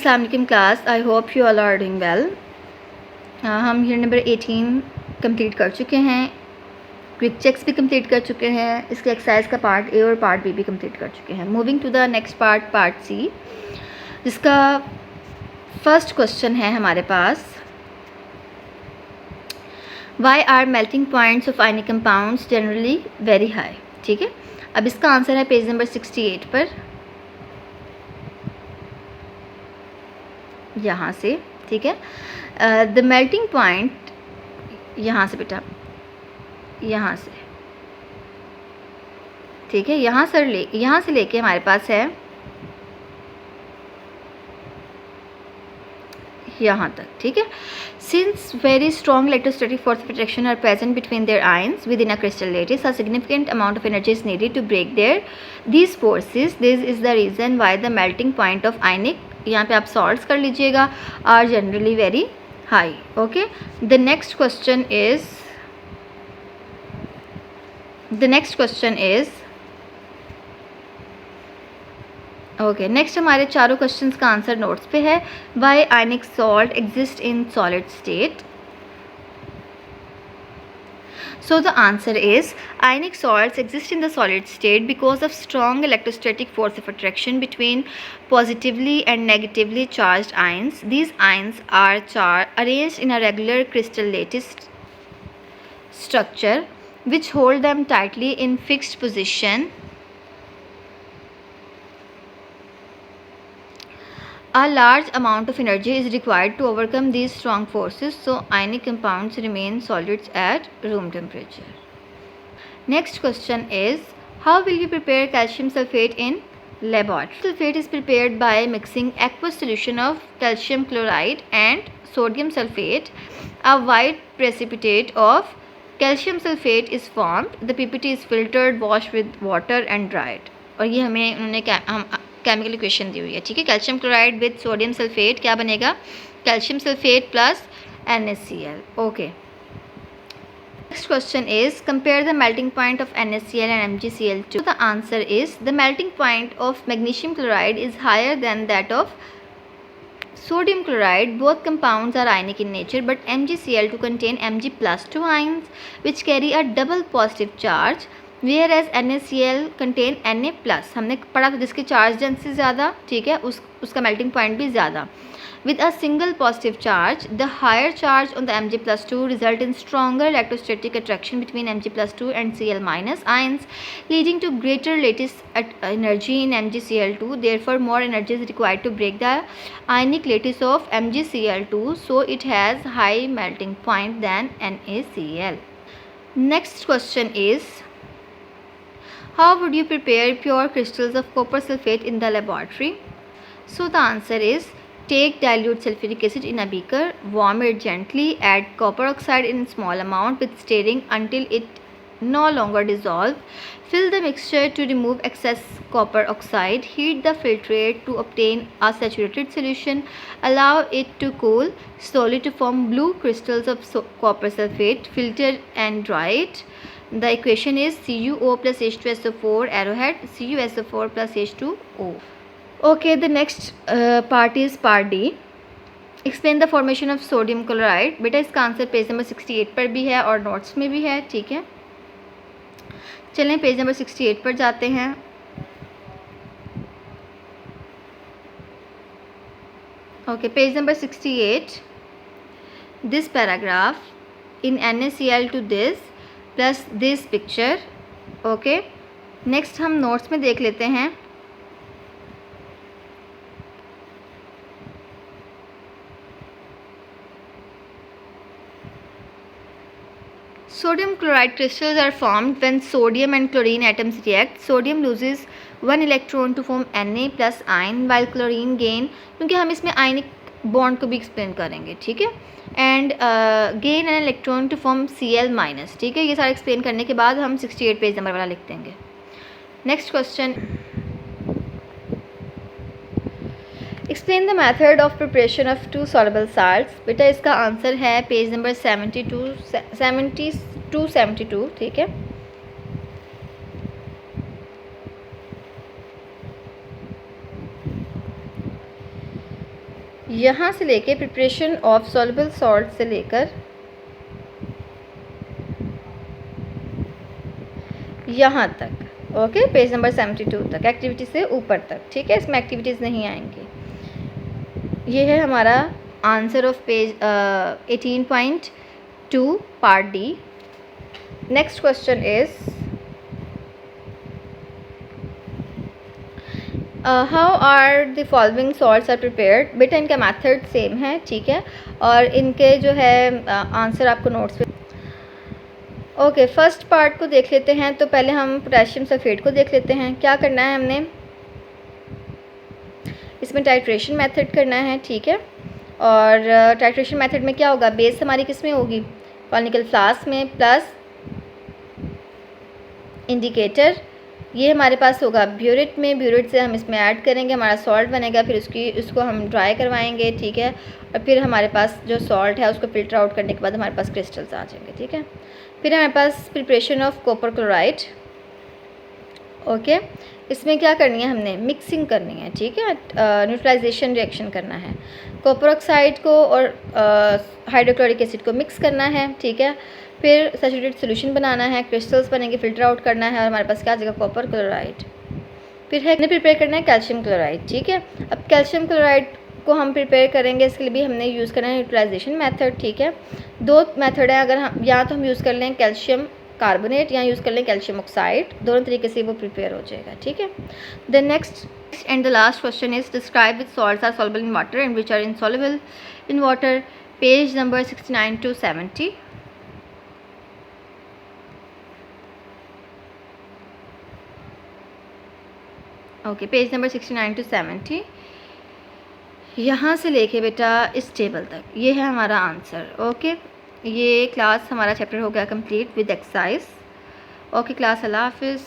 अस्सलाम वालेकुम class, I hope you all are doing well. हम यूनिट नंबर 18 कंप्लीट कर चुके हैं, क्विक चेक्स भी कंप्लीट कर चुके हैं, इसके एक्सरसाइज का पार्ट ए और पार्ट बी भी कंप्लीट कर चुके हैं। Moving to the next part, part C, जिसका फर्स्ट क्वेश्चन है हमारे पास, why are melting points of ionic compounds generally very high. ठीक है, अब इसका आंसर है पेज नंबर 68 पर, यहाँ से। ठीक है, द मेल्टिंग पॉइंट यहाँ से बेटा, यहाँ से, ठीक है, यहाँ से लेके हमारे पास है यहाँ तक। ठीक है, since very strong electrostatic force of attraction are present between their ions within a crystal lattice, a significant amount of energy is needed to break their these forces. This is the reason why the melting point of ionic, यहाँ पे आप solves कर लीजिएगा, are generally very high. Okay, the next question is okay, next हमारे चारों questions का answer notes पे है। Why ionic salt exist in solid state. So the answer is ionic salts exist in the solid state because of strong electrostatic force of attraction between positively and negatively charged ions. These ions are arranged in a regular crystal lattice structure which hold them tightly in fixed position. A large amount of energy is required to overcome these strong forces, so ionic compounds remain solids at room temperature. Next question is, how will you prepare calcium sulfate in laboratory? Sulfate is prepared by mixing aqueous solution of calcium chloride and sodium sulfate. A white precipitate of calcium sulfate is formed. The PPT is filtered, washed with water and dried. और ये हमें उन्होंने chemical equation दी हुई है। ठीक है, calcium chloride with sodium sulphate क्या बनेगा, calcium sulphate plus NaCl। Okay, next question is, compare the melting point of NaCl and MgCl2। The answer is, the melting point of magnesium chloride is higher than that of sodium chloride. Both compounds are ionic in nature, but MgCl2 contain Mg+2 ions which carry a double positive charge, whereas NaCl contain Na+। हमने पढ़ा था जिसकी charge density ज़्यादा, ठीक है, उसका melting point भी ज़्यादा। With a single positive charge, the higher charge on the Mg+2 result in stronger electrostatic attraction between Mg+2 and Cl- ions, leading to greater lattice energy in MgCl2. Therefore, more energy is required to break the ionic lattice of MgCl2, so it has high melting point than NaCl. Next question is, how would you prepare pure crystals of copper sulfate in the laboratory? So the answer is, take dilute sulfuric acid in a beaker, warm it gently, add copper oxide in small amount with stirring until it no longer dissolve. Fill the mixture to remove excess copper oxide. Heat the filtrate to obtain a saturated solution. Allow it to cool slowly to form blue crystals of copper sulfate. Filter and dry it. The equation is CuO plus H2SO4 arrowhead, CuSO4 plus H2O. Okay, the next part is part D. Explain the formation of sodium chloride. बेटा इसका answer page number 68 पर भी है और notes में भी है। ठीक है, चलें पेज नंबर 68 पर जाते हैं। Okay, page number 68, this paragraph in NaCl to this plus this picture. Okay, next हम नोट्स में देख लेते हैं। Sodium chloride crystals are formed when sodium and chlorine atoms react. Sodium loses one electron to form Na plus ion while chlorine gain, क्योंकि हम इसमें ionic bond को भी एक्सप्लेन करेंगे। ठीक है, and gain an electron to form Cl-। ठीक है, ये सारा एक्सप्लेन करने के बाद हम 68 पेज नंबर वाला लिख देंगे। Next question, explain the method of preparation of 2 soluble salts। बेटा इसका आंसर है पेज नंबर 72। ठीक है, यहाँ से लेके प्रिपरेशन ऑफ सॉल्युबल सॉल्ट से लेकर यहाँ तक, ओके, पेज नंबर 72 तक, एक्टिविटी से ऊपर तक, ठीक है, इसमें एक्टिविटीज़ नहीं आएंगी। ये है हमारा answer of page 18.2 part D. Next question is how are the following salts are prepared. बेटा इनका मेथड सेम है, ठीक है, और इनके जो है आंसर आपको नोट्स पे। ओके, फर्स्ट पार्ट को देख लेते हैं। तो पहले हम पोटेशियम सल्फेट को देख लेते हैं। क्या करना है हमने, इसमें टाइट्रेशन मेथड करना है, ठीक है, और टाइट्रेशन मेथड में क्या होगा, बेस हमारी किस में होगी, कॉनिकल फ्लास्क में, प्लस इंडिकेटर ये हमारे पास होगा ब्यूरेट में। ब्यूरेट से हम इसमें ऐड करेंगे, हमारा सॉल्ट बनेगा, फिर उसको हम ड्राई करवाएंगे, ठीक है, और फिर हमारे पास जो सॉल्ट है उसको फिल्टर आउट करने के बाद हमारे पास क्रिस्टल्स आ जाएंगे, ठीक है। फिर हमारे पास preparation of copper chloride, okay, इसमें क्या करनी है, हमने मिक्सिंग करनी है, ठीक है, न्यूट्रलाइजेशन रिएक्शन करना है, कॉपर ऑक्साइड को और हाइड्रोक्लोरिक एसिड को मिक्स करना है, ठीक है, फिर सैचुरेटेड सोल्यूशन बनाना है, क्रिस्टल्स बनेंगे, फिल्टर आउट करना है और हमारे पास क्या आ जाएगा, कॉपर क्लोराइड। फिर है प्रिपेयर करना है कैल्शियम क्लोराइड, ठीक है। अब कैल्शियम क्लोराइड को हम प्रिपेयर करेंगे, इसके लिए भी हमने यूज़ करना है न्यूट्रलाइजेशन मेथड, ठीक है। दो मेथड है, अगर हम या तो हम यूज़ कर लें कैल्शियम कार्बोनेट या यूज़ कर लें कैल्शियम ऑक्साइड, दोनों तरीके से वो प्रिपेयर हो जाएगा, ठीक है। The next and the last question is describe which salts are soluble in water and which are insoluble in water, page number 69 to 70। Okay, page number 69 to 70, यहाँ से लेके बेटा इस टेबल तक, ये है हमारा आंसर, ओके। ये क्लास हमारा चैप्टर हो गया complete with exercise. Okay class, अल्लाह हाफिज़।